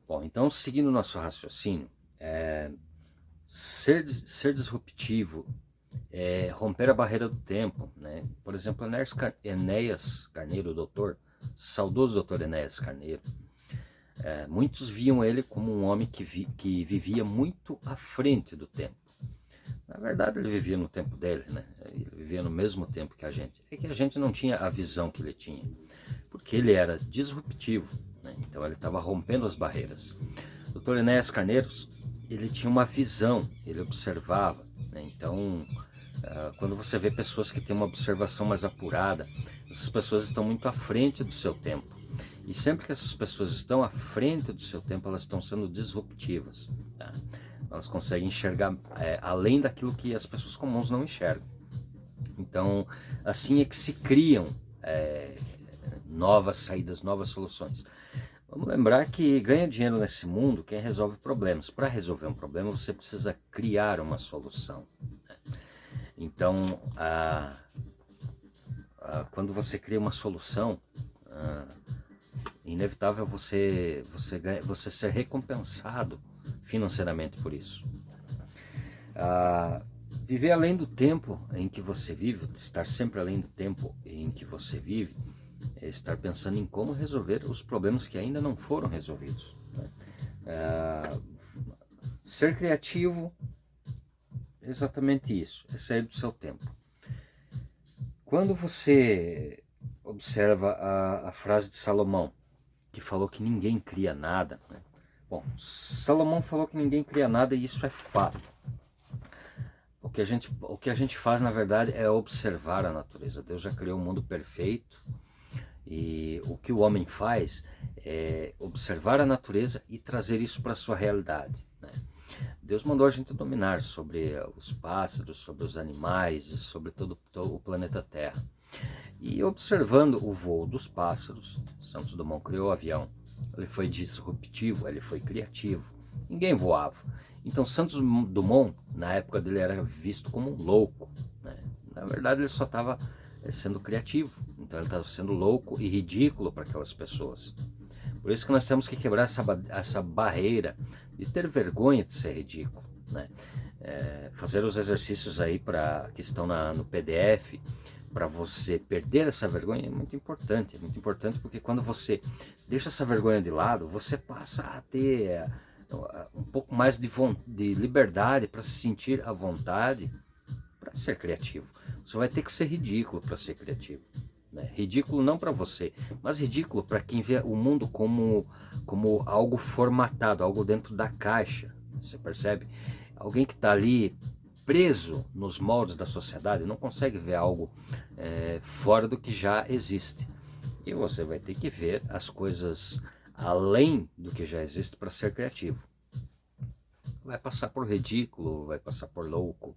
Bom, então seguindo o nosso raciocínio, ser disruptivo, romper a barreira do tempo, né? Por exemplo, Enéas Carneiro, o doutor, saudoso doutor Enéas Carneiro, muitos viam ele como um homem que vivia muito à frente do tempo. Na verdade, ele vivia no tempo dele, né? Ele vivia no mesmo tempo que a gente. É que a gente não tinha a visão que ele tinha, porque ele era disruptivo, né? Então ele estava rompendo as barreiras. O Dr. Enéas Carneiros, ele tinha uma visão, ele observava, né? Então, quando você vê pessoas que têm uma observação mais apurada, essas pessoas estão muito à frente do seu tempo. E sempre que essas pessoas estão à frente do seu tempo, elas estão sendo disruptivas, tá? Elas conseguem enxergar além daquilo que as pessoas comuns não enxergam. Então, assim é que se criam novas saídas, novas soluções. Vamos lembrar que ganha dinheiro nesse mundo quem resolve problemas. Para resolver um problema, você precisa criar uma solução, né? Então, quando você cria uma solução, inevitável você ser recompensado financeiramente por isso. Viver além do tempo em que você vive, estar sempre além do tempo em que você vive, é estar pensando em como resolver os problemas que ainda não foram resolvidos, né? Ser criativo, exatamente isso, é sair do seu tempo. Quando você observa a frase de Salomão, que falou que ninguém cria nada, né? Bom, Salomão falou que ninguém cria nada e isso é fato. O que a gente faz, na verdade, é observar a natureza. Deus já criou um mundo perfeito e o que o homem faz é observar a natureza e trazer isso para a sua realidade, né? Deus mandou a gente dominar sobre os pássaros, sobre os animais, sobre todo o planeta Terra. E observando o voo dos pássaros, Santos Dumont criou o avião. Ele foi disruptivo, ele foi criativo. Ninguém voava. Então Santos Dumont, na época dele, era visto como um louco, né? Na verdade, ele só estava sendo criativo. Então ele estava sendo louco e ridículo para aquelas pessoas. Por isso que nós temos que quebrar essa barreira de ter vergonha de ser ridículo, né? Fazer os exercícios aí que estão no PDF, para você perder essa vergonha, é muito importante porque quando você deixa essa vergonha de lado, você passa a ter um pouco mais de liberdade para se sentir à vontade para ser criativo. Você vai ter que ser ridículo para ser criativo, né? Ridículo não para você, mas ridículo para quem vê o mundo como algo formatado, algo dentro da caixa. Você percebe? Alguém que está ali preso nos moldes da sociedade não consegue ver algo fora do que já existe. E você vai ter que ver as coisas além do que já existe para ser criativo. Vai passar por ridículo, vai passar por louco,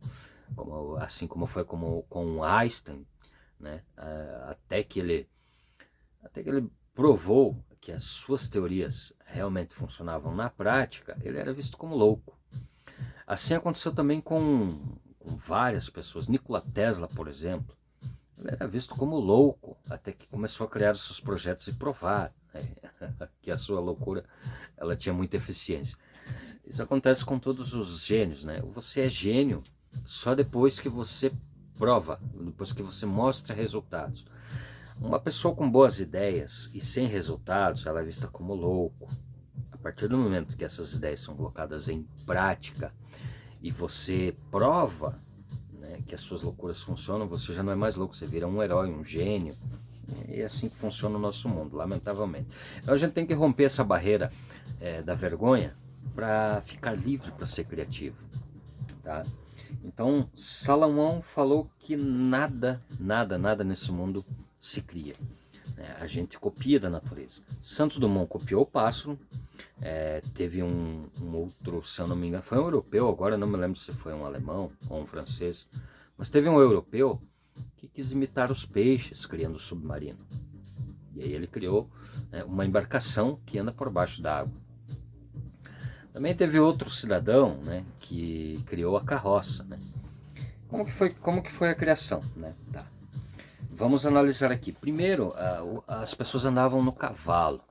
assim como foi com Einstein, né? Até que ele provou que as suas teorias realmente funcionavam na prática, ele era visto como louco. Assim aconteceu também com várias pessoas. Nikola Tesla, por exemplo, ele era visto como louco, até que começou a criar os seus projetos e provar, né, que a sua loucura ela tinha muita eficiência. Isso acontece com todos os gênios, né? Você é gênio só depois que você prova, depois que você mostra resultados. Uma pessoa com boas ideias e sem resultados, ela é vista como louco. A partir do momento que essas ideias são colocadas em prática e você prova, né, que as suas loucuras funcionam, você já não é mais louco, você vira um herói, um gênio. E é assim que funciona o nosso mundo, lamentavelmente. Então a gente tem que romper essa barreira da vergonha para ficar livre para ser criativo, tá? Então Salomão falou que nada nesse mundo se cria, né? A gente copia da natureza. Santos Dumont copiou o pássaro. Teve um outro, se eu não me engano, foi um europeu, agora não me lembro se foi um alemão ou um francês, mas teve um europeu que quis imitar os peixes criando o submarino. E aí ele criou, né, uma embarcação que anda por baixo da água. Também teve outro cidadão, né, que criou a carroça, né? Como que foi a criação, né? Tá. Vamos analisar aqui. Primeiro, as pessoas andavam no cavalo.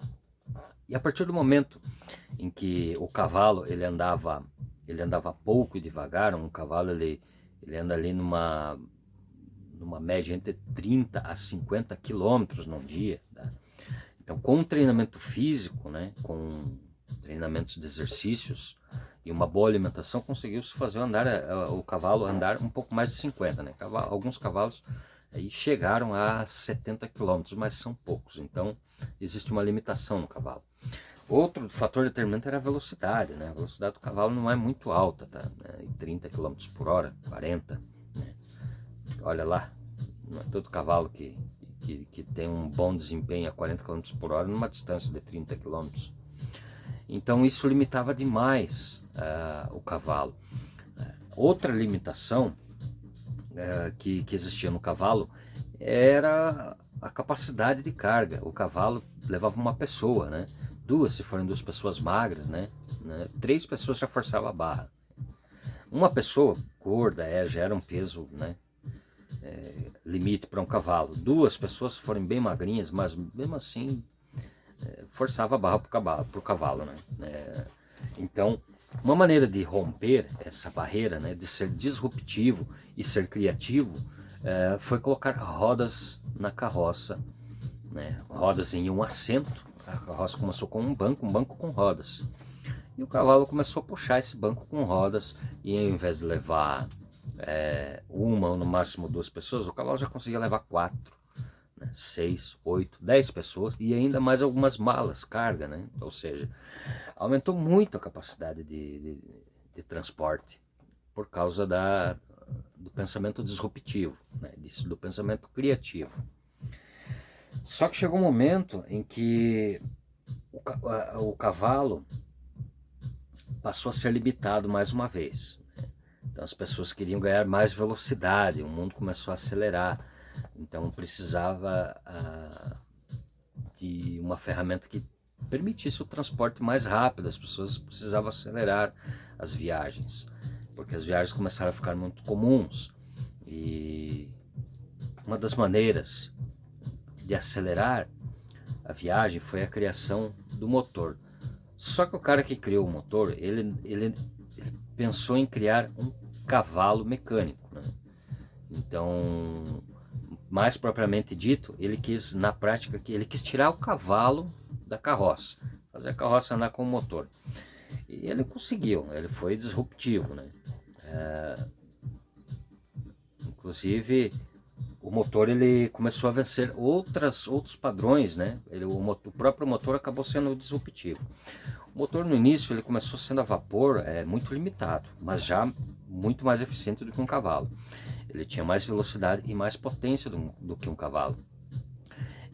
E a partir do momento em que o cavalo ele andava pouco e devagar. Um cavalo ele anda ali numa média entre 30 a 50 quilômetros num dia, tá? Então, com um treinamento físico, né, com treinamentos de exercícios e uma boa alimentação, conseguiu-se fazer o cavalo andar um pouco mais de 50, né? Alguns cavalos aí chegaram a 70 quilômetros, mas são poucos, então existe uma limitação no cavalo. Outro fator determinante era a velocidade, né? A velocidade do cavalo não é muito alta, tá? 30 km por hora, 40, né? Olha lá, não é todo cavalo que tem um bom desempenho a 40 km por hora numa distância de 30 km. Então isso limitava demais o cavalo. Outra limitação que existia no cavalo era a capacidade de carga. O cavalo levava uma pessoa, né? Duas, se forem duas pessoas magras, né? 3 pessoas já forçava a barra. Uma pessoa gorda já era um peso, né? Limite para um cavalo. 2 pessoas forem bem magrinhas, mas mesmo assim forçava a barra pro cavalo, né? Então, uma maneira de romper essa barreira, né, de ser disruptivo e ser criativo, foi colocar rodas na carroça, né? Rodas em um assento. A carroça começou com um banco com rodas. E o cavalo começou a puxar esse banco com rodas, e ao invés de levar uma ou no máximo 2 pessoas, o cavalo já conseguia levar 4, 6, 8, 10 pessoas e ainda mais algumas malas, carga, né? Ou seja, aumentou muito a capacidade de transporte por causa do pensamento disruptivo, né? Do pensamento criativo. Só que chegou um momento em que o cavalo passou a ser limitado mais uma vez. Então as pessoas queriam ganhar mais velocidade, o mundo começou a acelerar. Então precisava de uma ferramenta que permitisse o transporte mais rápido. As pessoas precisavam acelerar as viagens, porque as viagens começaram a ficar muito comuns. E uma das maneiras de acelerar a viagem foi a criação do motor. Só que o cara que criou o motor, ele pensou em criar um cavalo mecânico, né? Então, mais propriamente dito, ele quis, na prática, ele quis tirar o cavalo da carroça, fazer a carroça andar com o motor. E ele conseguiu, ele foi disruptivo, né? Inclusive, o motor ele começou a vencer outros padrões, né? O próprio motor acabou sendo disruptivo. O motor no início ele começou sendo a vapor, muito limitado, mas já muito mais eficiente do que um cavalo. Ele tinha mais velocidade e mais potência do que um cavalo.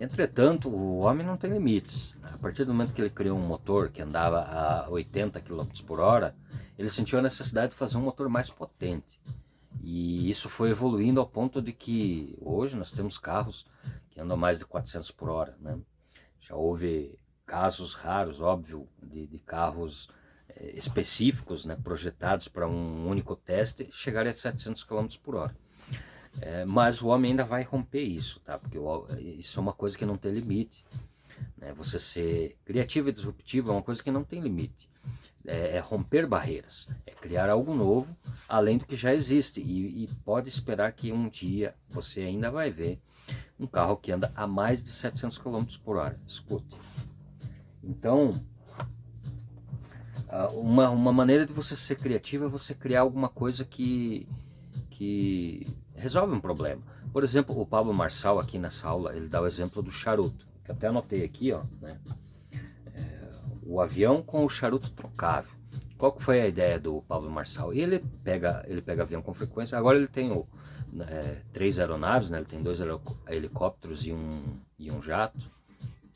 Entretanto, o homem não tem limites. A partir do momento que ele criou um motor que andava a 80 km por hora, ele sentiu a necessidade de fazer um motor mais potente. E isso foi evoluindo ao ponto de que hoje nós temos carros que andam a mais de 400 por hora, né? Já houve casos raros, óbvio, de carros específicos, né, projetados para um único teste, chegarem a 700 km por hora. Mas o homem ainda vai romper isso, tá? Porque isso é uma coisa que não tem limite, né? Você ser criativo e disruptivo é uma coisa que não tem limite. É romper barreiras, é criar algo novo além do que já existe, e pode esperar que um dia você ainda vai ver um carro que anda a mais de 700 km por hora. Escute. Então, uma maneira de você ser criativo é você criar alguma coisa que resolve um problema. Por exemplo, o Pablo Marçal aqui nessa aula, ele dá o exemplo do charuto, que até anotei aqui, ó, né? O avião com o charuto trocável. Qual que foi a ideia do Pablo Marçal? Ele pega avião com frequência. Agora ele tem 3 aeronaves, né? Ele tem 2 helicópteros e um jato,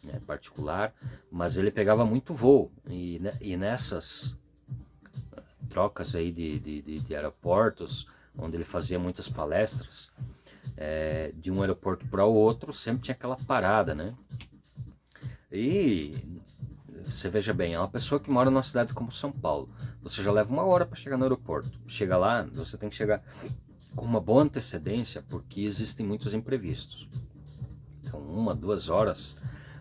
né, particular, mas ele pegava muito voo, e nessas trocas aí de aeroportos, onde ele fazia muitas palestras, de um aeroporto para o outro, sempre tinha aquela parada, né? E você veja bem, é uma pessoa que mora numa cidade como São Paulo, você já leva 1 hora para chegar no aeroporto. Chega lá, você tem que chegar com uma boa antecedência, porque existem muitos imprevistos. Então 1, 2 horas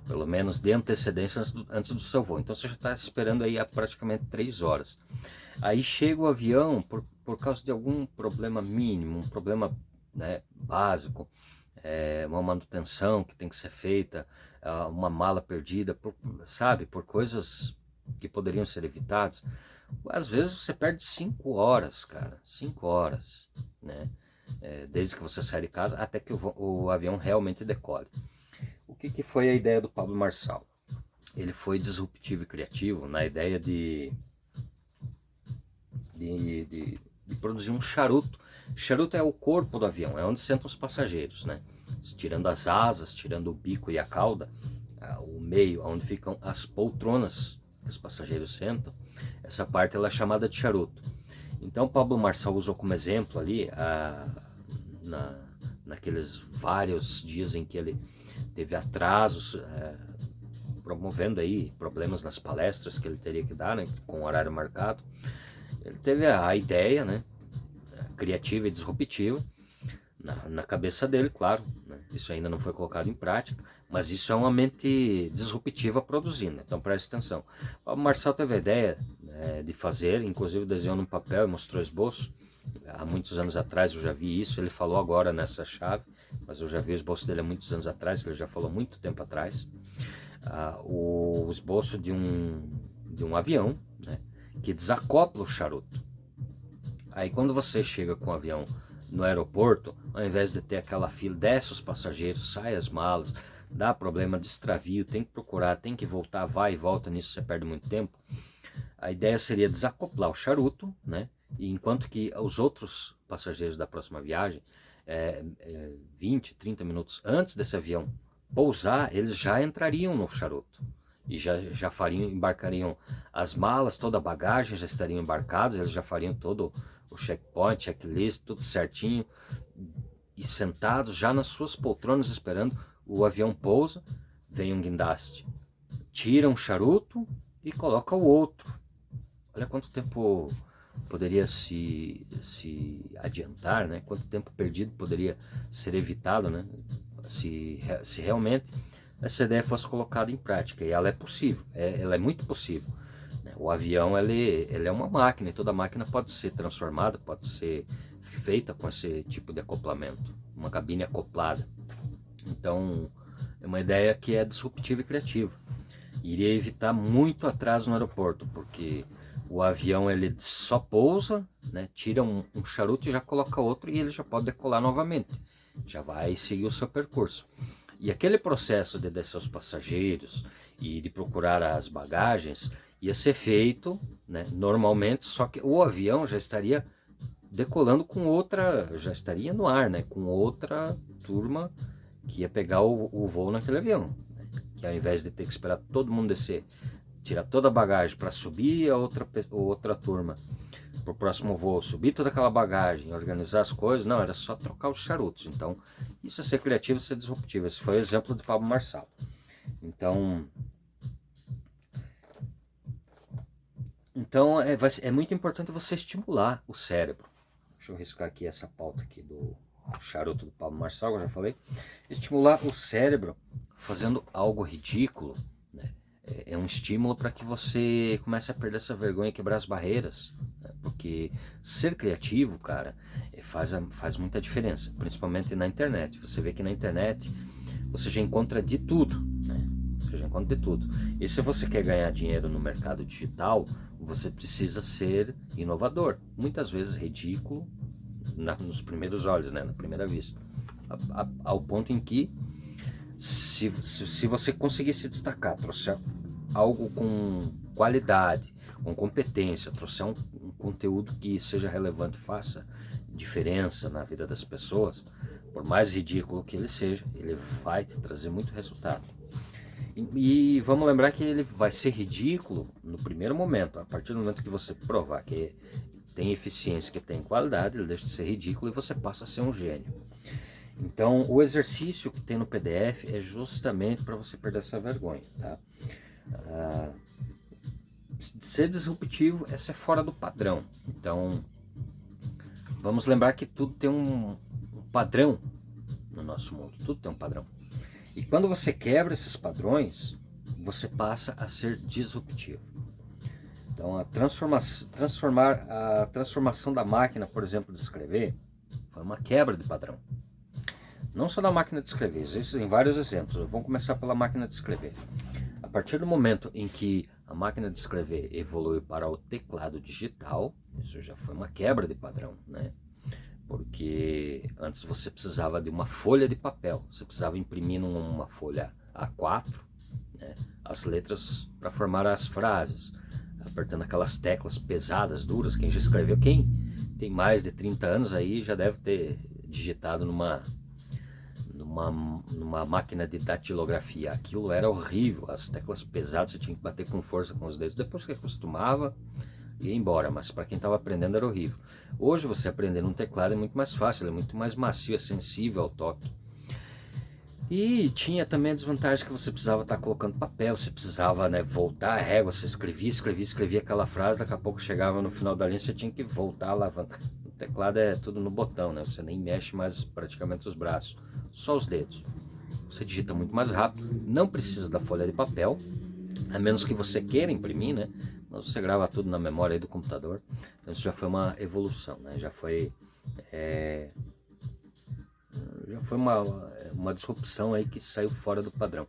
pelo menos de antecedência antes do seu voo. Então você já está esperando aí há praticamente 3 horas. Aí chega o avião por causa de algum problema mínimo, um problema, né, básico, uma manutenção que tem que ser feita, uma mala perdida, sabe, por coisas que poderiam ser evitadas. Às vezes você perde 5 horas, cara, 5 horas, né? Desde que você sai de casa até que o avião realmente decole. O que foi a ideia do Pablo Marçal? Ele foi disruptivo e criativo na ideia de produzir um charuto. Charuto é o corpo do avião, é onde sentam os passageiros, né? Tirando as asas, tirando o bico e a cauda, o meio, onde ficam as poltronas que os passageiros sentam, essa parte ela é chamada de charuto. Então Pablo Marçal usou como exemplo ali, naqueles vários dias em que ele teve atrasos, promovendo aí problemas nas palestras que ele teria que dar, né, com horário marcado. Ele teve a ideia, né, criativa e disruptiva na cabeça dele, claro, né? Isso ainda não foi colocado em prática, mas isso é uma mente disruptiva produzindo, então preste atenção. O Marçal teve a ideia, né, de fazer, inclusive desenhou num papel e mostrou esboço. Há muitos anos atrás eu já vi isso, ele falou agora nessa chave, mas eu já vi o esboço dele há muitos anos atrás, ele já falou muito tempo atrás. O esboço de um avião, né, que desacopla o charuto. Aí quando você chega com o avião no aeroporto, ao invés de ter aquela fila, desce os passageiros, sai as malas, dá problema de extravio, tem que procurar, tem que voltar, vai e volta, nisso você perde muito tempo. A ideia seria desacoplar o charuto, né? E enquanto que os outros passageiros da próxima viagem, 20, 30 minutos antes desse avião pousar, eles já entrariam no charuto e já embarcariam as malas, toda a bagagem já estariam embarcadas, eles já fariam todo o checkpoint, checklist, tudo certinho, e sentados já nas suas poltronas esperando. O avião pousa, vem um guindaste, tira um charuto e coloca o outro. Olha quanto tempo poderia se adiantar, né? Quanto tempo perdido poderia ser evitado, né? Se realmente essa ideia fosse colocada em prática, e ela é possível, ela é muito possível. O avião ele é uma máquina, e toda máquina pode ser transformada, pode ser feita com esse tipo de acoplamento, uma cabine acoplada. Então é uma ideia que é disruptiva e criativa. Iria evitar muito atraso no aeroporto, porque o avião ele só pousa, né, tira um charuto e já coloca outro, e ele já pode decolar novamente, já vai seguir o seu percurso. E aquele processo de descer os passageiros e de procurar as bagagens ia ser feito, né, normalmente, só que o avião já estaria decolando com outra, já estaria no ar, né, com outra turma que ia pegar o voo naquele avião, né, que ao invés de ter que esperar todo mundo descer, tirar toda a bagagem para subir a outra turma para o próximo voo, subir toda aquela bagagem, organizar as coisas, não, era só trocar os charutos. Então isso é ser criativo, ser disruptivo. Esse foi o exemplo do Pablo Marçal. Então é muito importante você estimular o cérebro. Deixa eu riscar aqui essa pauta aqui do charuto do Pablo Marçal, eu já falei. Estimular o cérebro fazendo algo ridículo, né? É um estímulo para que você comece a perder essa vergonha e quebrar as barreiras, né? Porque ser criativo, cara, faz muita diferença, principalmente na internet. Você vê que na internet você já encontra de tudo, né? Você já encontra de tudo. E se você quer ganhar dinheiro no mercado digital, você precisa ser inovador, muitas vezes ridículo nos primeiros olhos, né? Na primeira vista, ao ponto em que se você conseguir se destacar, trouxer algo com qualidade, com competência, trouxer um conteúdo que seja relevante, faça diferença na vida das pessoas, por mais ridículo que ele seja, ele vai te trazer muito resultado. E vamos lembrar que ele vai ser ridículo no primeiro momento. A partir do momento que você provar que tem eficiência, que tem qualidade, ele deixa de ser ridículo e você passa a ser um gênio. Então o exercício que tem no PDF é justamente para você perder essa vergonha, tá? Ser disruptivo é ser fora do padrão. Então vamos lembrar que tudo tem um padrão no nosso mundo, tudo tem um padrão. E quando você quebra esses padrões, você passa a ser disruptivo. Então a transformação da máquina, por exemplo, de escrever, foi uma quebra de padrão. Não só da máquina de escrever, existem vários exemplos. Vamos começar pela máquina de escrever. A partir do momento em que a máquina de escrever evoluiu para o teclado digital, isso já foi uma quebra de padrão, né? Porque antes você precisava de uma folha de papel, você precisava imprimir numa folha A4, né, as letras para formar as frases, apertando aquelas teclas pesadas, duras. Quem já escreveu, quem tem mais de 30 anos aí já deve ter digitado numa máquina de datilografia. Aquilo era horrível, as teclas pesadas, você tinha que bater com força com os dedos. Depois que acostumava, ia embora, mas para quem estava aprendendo era horrível. Hoje você aprender um teclado é muito mais fácil, é muito mais macio, é sensível ao toque. E tinha também a desvantagem que você precisava estar colocando papel, você precisava, né, voltar a régua, você escrevia aquela frase, daqui a pouco chegava no final da linha, você tinha que voltar a alavanca. O teclado é tudo no botão, né? Você nem mexe mais praticamente os braços, só os dedos. Você digita muito mais rápido, não precisa da folha de papel, a menos que você queira imprimir, né? Mas você grava tudo na memória aí do computador. Então isso já foi uma evolução, né? Já foi uma disrupção aí que saiu fora do padrão.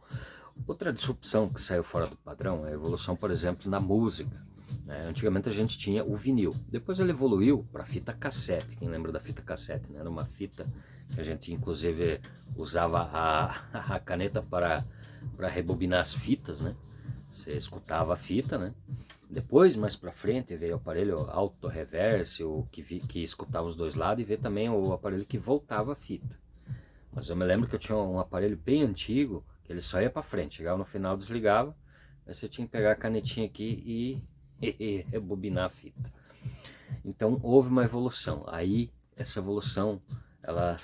Outra disrupção que saiu fora do padrão é a evolução, por exemplo, na música, né? Antigamente a gente tinha o vinil, depois ele evoluiu para fita cassete. Quem lembra da fita cassete, né? Era uma fita que a gente inclusive usava a caneta para rebobinar as fitas, né? Você escutava a fita, né? Depois, mais para frente, veio o aparelho auto-reverse, que escutava os dois lados, e veio também o aparelho que voltava a fita. Mas eu me lembro que eu tinha um aparelho bem antigo, que ele só ia para frente, chegava no final, desligava, aí você tinha que pegar a canetinha aqui e rebobinar a fita. Então houve uma evolução. Aí essa evolução ela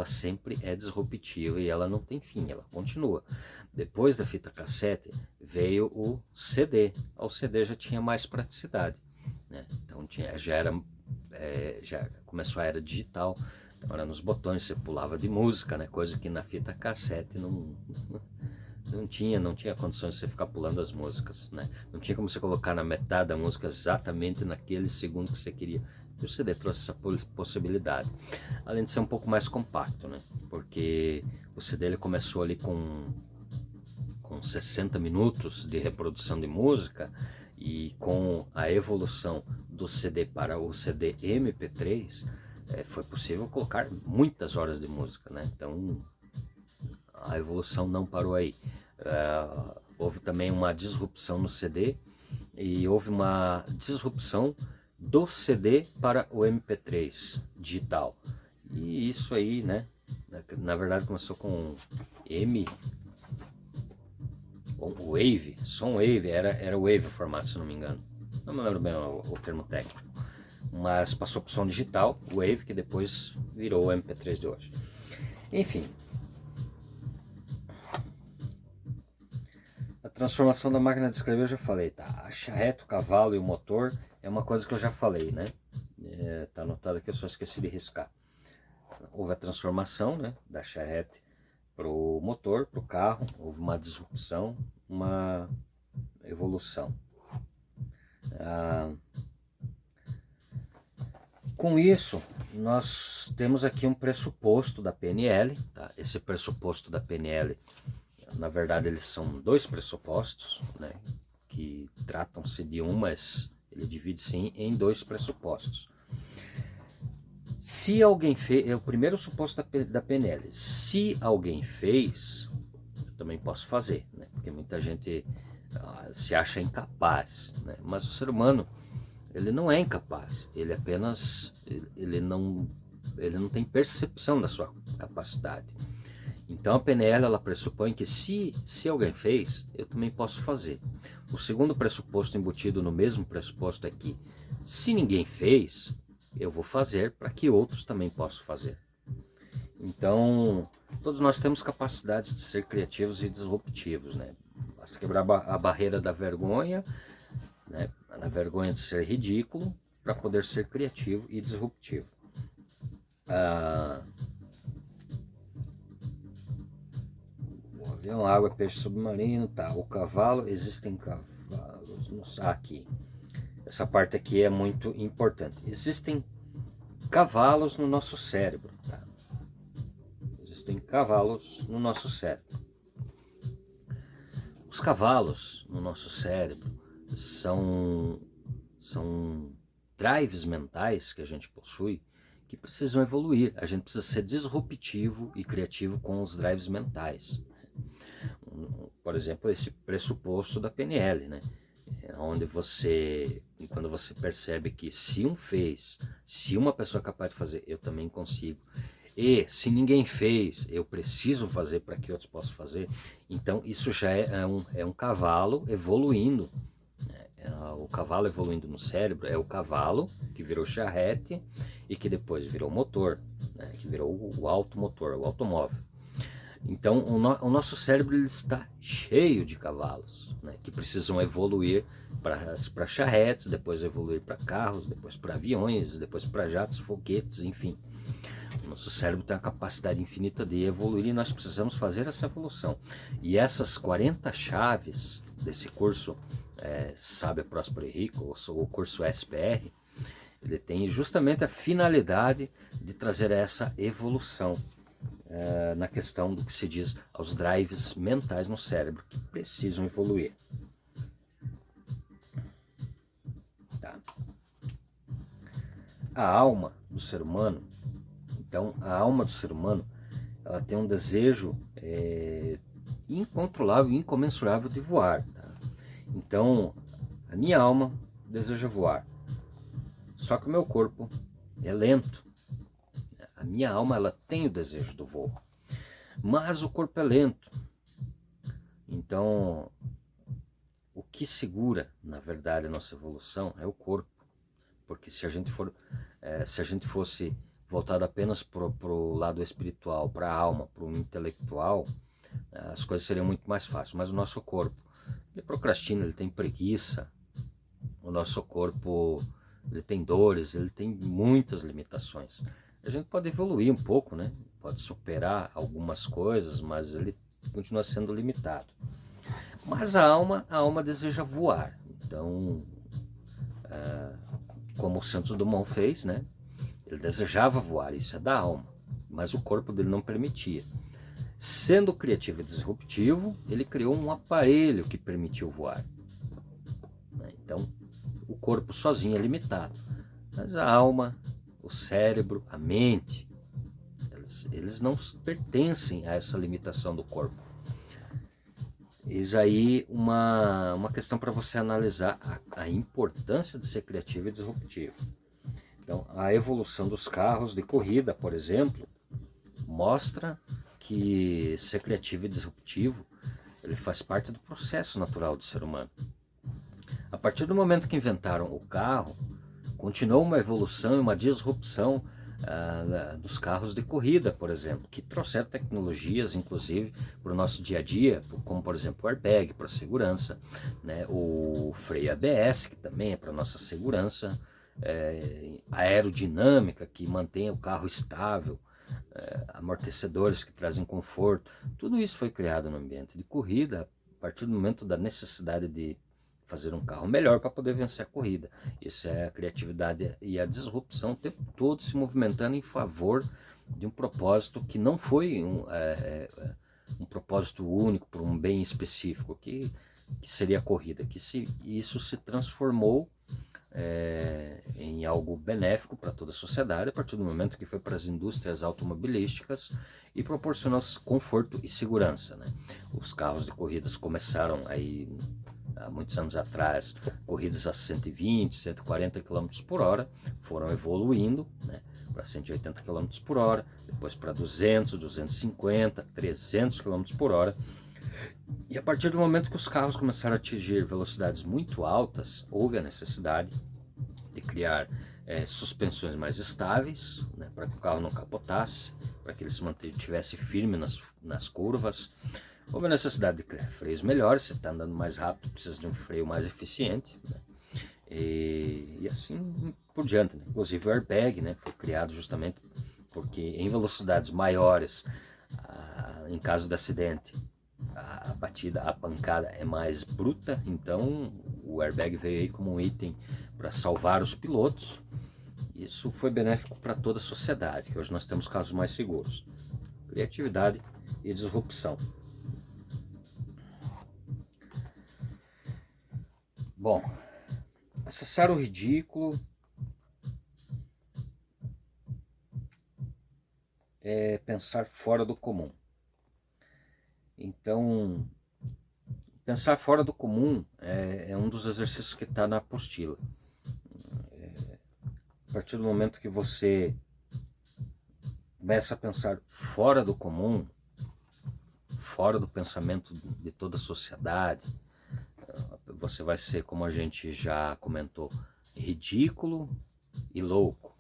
sempre é disruptiva e ela não tem fim, ela continua. Depois da fita cassete veio o CD. O CD já tinha mais praticidade, né? Então já começou a era digital. Então era nos botões, você pulava de música, né? Coisa que na fita cassete não tinha condições de você ficar pulando as músicas, né? Não tinha como você colocar na metade da música exatamente naquele segundo que você queria. E o CD trouxe essa possibilidade, além de ser um pouco mais compacto, né? Porque o CD ele começou ali com 60 minutos de reprodução de música, e com a evolução do CD para o CD MP3, foi possível colocar muitas horas de música, né? Então a evolução não parou aí. Houve também uma disrupção no CD e houve uma disrupção do CD para o MP3 digital. E isso aí, né, na verdade começou com Wave, som Wave, era Wave o formato, se não me engano. Não me lembro bem o termo técnico. Mas passou para o som digital, Wave, que depois virou o MP3 de hoje. Enfim. A transformação da máquina de escrever eu já falei, tá? A charrete, o cavalo e o motor é uma coisa que eu já falei, né? Tá anotado aqui, eu só esqueci de riscar. Houve a transformação, né, da charrete para o motor, para o carro. Houve uma disrupção, uma evolução. Com isso, nós temos aqui um pressuposto da PNL, tá? Esse pressuposto da PNL, na verdade, eles são dois pressupostos, né, que tratam-se de um, mas ele divide-se em dois pressupostos. Se alguém fez, é o primeiro suposto da PNL, se alguém fez, eu também posso fazer, né? Porque muita gente se acha incapaz, né? Mas o ser humano, ele não é incapaz, ele apenas, ele não tem percepção da sua capacidade. Então a PNL, ela pressupõe que se alguém fez, eu também posso fazer. O segundo pressuposto embutido no mesmo pressuposto é que se ninguém fez, eu vou fazer para que outros também possam fazer. Então, todos nós temos capacidades de ser criativos e disruptivos, né? Basta quebrar a barreira da vergonha, né? A vergonha de ser ridículo, para poder ser criativo e disruptivo. avião, água, peixe submarino, tá. O cavalo, existem cavalos no... aqui. Essa parte aqui é muito importante. Existem cavalos no nosso cérebro, tá? Existem cavalos no nosso cérebro. Os cavalos no nosso cérebro são drives mentais que a gente possui que precisam evoluir. A gente precisa ser disruptivo e criativo com os drives mentais. Por exemplo, esse pressuposto da PNL, né? Onde quando você percebe que se uma pessoa é capaz de fazer, eu também consigo. E se ninguém fez, eu preciso fazer para que outros possam fazer. Então isso já é um cavalo evoluindo. O cavalo evoluindo no cérebro é o cavalo que virou charrete e que depois virou motor, né? Que virou o automotor, o automóvel. Então o nosso cérebro ele está cheio de cavalos, né? Que precisam evoluir para charretes, depois evoluir para carros, depois para aviões, depois para jatos, foguetes, enfim. O nosso cérebro tem a capacidade infinita de evoluir e nós precisamos fazer essa evolução. E essas 40 chaves desse curso Sábio, Próspero e Rico, o curso SPR, ele tem justamente a finalidade de trazer essa evolução na questão do que se diz aos drives mentais no cérebro que precisam evoluir. Tá. A alma do ser humano, então a alma do ser humano, ela tem um desejo incontrolável, incomensurável de voar. Tá? Então a minha alma deseja voar, só que o meu corpo é lento. A minha alma ela tem o desejo do voo, mas o corpo é lento. Então, o que segura, na verdade, a nossa evolução é o corpo. Porque se a gente fosse voltado apenas para o lado espiritual, para a alma, para o intelectual, as coisas seriam muito mais fáceis. Mas o nosso corpo, ele procrastina, ele tem preguiça. O nosso corpo, ele tem dores, ele tem muitas limitações. A gente pode evoluir um pouco, né? Pode superar algumas coisas, mas ele continua sendo limitado. Mas a alma deseja voar. Então, como o Santos Dumont fez, né? Ele desejava voar, isso é da alma, mas o corpo dele não permitia. Sendo criativo e disruptivo, ele criou um aparelho que permitiu voar. Então, o corpo sozinho é limitado, mas a alma, o cérebro, a mente, eles não pertencem a essa limitação do corpo. Eis aí uma questão para você analisar a importância de ser criativo e disruptivo. Então, a evolução dos carros de corrida, por exemplo, mostra que ser criativo e disruptivo ele faz parte do processo natural do ser humano. A partir do momento que inventaram o carro, continuou uma evolução e uma disrupção dos carros de corrida, por exemplo, que trouxeram tecnologias, inclusive, para o nosso dia a dia, como, por exemplo, o airbag para segurança, né? O freio ABS, que também é para nossa segurança, a aerodinâmica, que mantém o carro estável, amortecedores que trazem conforto. Tudo isso foi criado no ambiente de corrida a partir do momento da necessidade de fazer um carro melhor para poder vencer a corrida. Isso é a criatividade e a disrupção o tempo todo se movimentando em favor de um propósito que não foi um propósito único para um bem específico, que seria a corrida, isso se transformou em algo benéfico para toda a sociedade a partir do momento que foi para as indústrias automobilísticas e proporcionou conforto e segurança, né? Os carros de corridas começaram aí há muitos anos atrás, corridas a 120, 140 km por hora, foram evoluindo, né, para 180 km por hora, depois para 200, 250, 300 km por hora. E a partir do momento que os carros começaram a atingir velocidades muito altas, houve a necessidade de criar suspensões mais estáveis, né, para que o carro não capotasse, para que ele se mantivesse firme nas curvas. Houve a necessidade de criar freios melhores, você está andando mais rápido, precisa de um freio mais eficiente, né? E assim por diante, né? Inclusive o airbag, né, foi criado justamente porque em velocidades maiores, em caso de acidente, a batida, a pancada é mais bruta, então o airbag veio aí como um item para salvar os pilotos. Isso foi benéfico para toda a sociedade, que hoje nós temos carros mais seguros. Criatividade e disrupção. Bom, acessar o ridículo é pensar fora do comum. Então, pensar fora do comum é um dos exercícios que está na apostila. A partir do momento que você começa a pensar fora do comum, fora do pensamento de toda a sociedade, você vai ser, como a gente já comentou, ridículo e louco.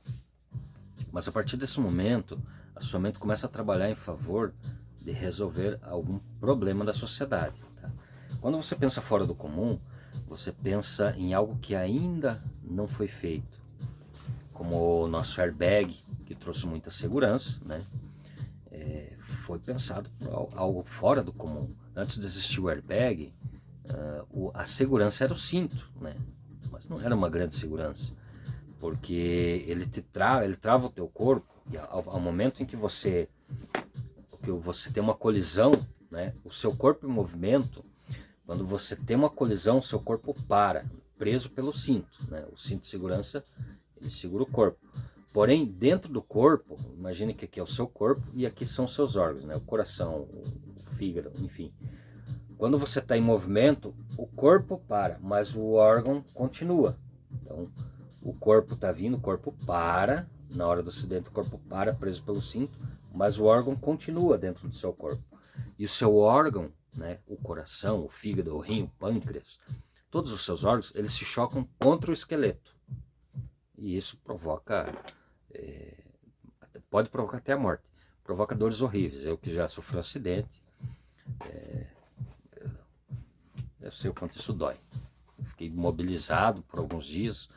Mas a partir desse momento, a sua mente começa a trabalhar em favor de resolver algum problema da sociedade. Tá? Quando você pensa fora do comum, você pensa em algo que ainda não foi feito, como o nosso airbag, que trouxe muita segurança, né? Foi pensado por algo fora do comum. Antes de existir o airbag, a segurança era o cinto, né? Mas não era uma grande segurança, porque ele trava o teu corpo, e ao momento em que você tem uma colisão, né? O seu corpo em movimento, quando você tem uma colisão, o seu corpo para, preso pelo cinto, né? O cinto de segurança, ele segura o corpo. Porém, dentro do corpo, imagine que aqui é o seu corpo e aqui são os seus órgãos, né? O coração, o fígado, enfim. Quando você está em movimento, o corpo para, mas o órgão continua. Então, o corpo está vindo, o corpo para, na hora do acidente o corpo para, preso pelo cinto, mas o órgão continua dentro do seu corpo. E o seu órgão, né, o coração, o fígado, o rim, o pâncreas, todos os seus órgãos, eles se chocam contra o esqueleto. E isso provoca, pode provocar até a morte, provoca dores horríveis. Eu que já sofri um acidente, eu sei o quanto isso dói. Eu fiquei imobilizado por alguns dias,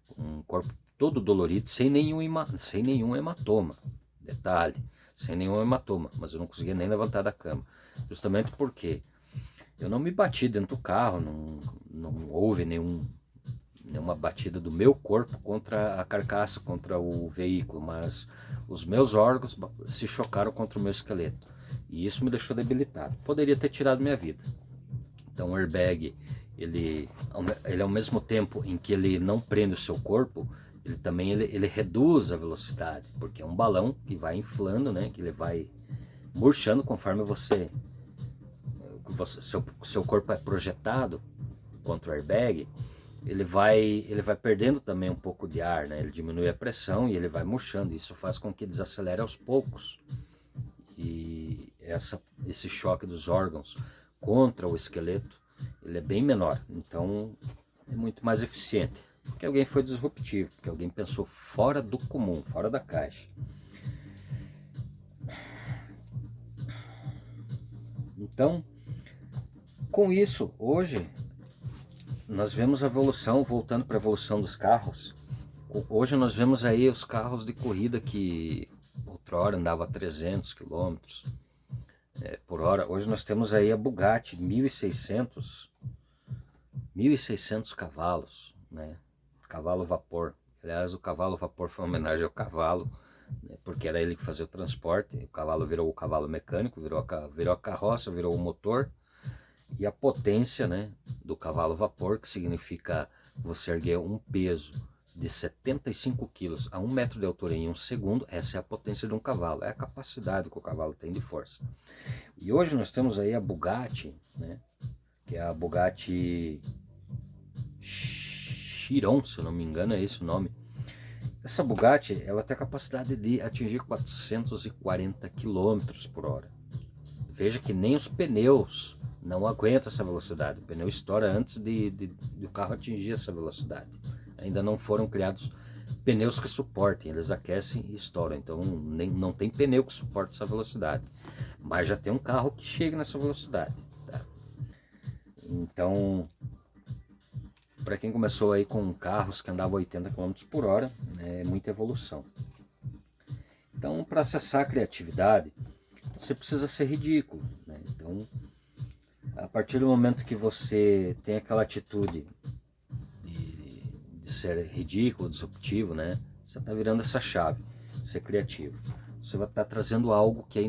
com o corpo todo dolorido, sem nenhum hematoma. Detalhe, sem nenhum hematoma, mas eu não conseguia nem levantar da cama. Justamente porque eu não me bati dentro do carro, não houve nenhuma batida do meu corpo contra a carcaça, contra o veículo, mas os meus órgãos se chocaram contra o meu esqueleto. E isso me deixou debilitado. Poderia ter tirado minha vida. Então o airbag, ele ao mesmo tempo em que ele não prende o seu corpo, ele também ele reduz a velocidade, porque é um balão que vai inflando, né? Que ele vai murchando conforme seu corpo é projetado contra o airbag, ele vai perdendo também um pouco de ar, né? Ele diminui a pressão e ele vai murchando. Isso faz com que desacelere aos poucos. E esse choque dos órgãos contra o esqueleto, ele é bem menor. Então é muito mais eficiente. Porque alguém foi disruptivo, porque alguém pensou fora do comum, fora da caixa. Então, com isso, hoje nós vemos a evolução, voltando para a evolução dos carros. Hoje nós vemos aí os carros de corrida que outrora andava a 300 km por hora. Hoje nós temos aí a Bugatti 1600 cavalos, né? Cavalo vapor. Aliás, o cavalo vapor foi uma homenagem ao cavalo, né? Porque era ele que fazia o transporte. O cavalo virou o cavalo mecânico, virou a carroça, virou o motor. E a potência, né, do cavalo vapor, que significa você erguer um peso de 75 quilos a 1 metro de altura em 1 segundo, essa é a potência de um cavalo, é a capacidade que o cavalo tem de força. E hoje nós temos aí a Bugatti, né, que é a Bugatti Chiron, se eu não me engano é esse o nome. Essa Bugatti, ela tem a capacidade de atingir 440 km por hora. Veja que nem os pneus não aguenta essa velocidade. O pneu estoura antes do carro atingir essa velocidade. Ainda não foram criados pneus que suportem, eles aquecem e estouram. Então não tem pneu que suporte essa velocidade. Mas já tem um carro que chega nessa velocidade. Tá? Então, para quem começou aí com carros que andavam 80 km por hora, é muita evolução. Então, para acessar a criatividade, você precisa ser ridículo, né? Então, A partir do momento que você tem aquela atitude de ser ridículo, disruptivo, né? Você está virando essa chave, ser criativo. Você vai estar trazendo algo que é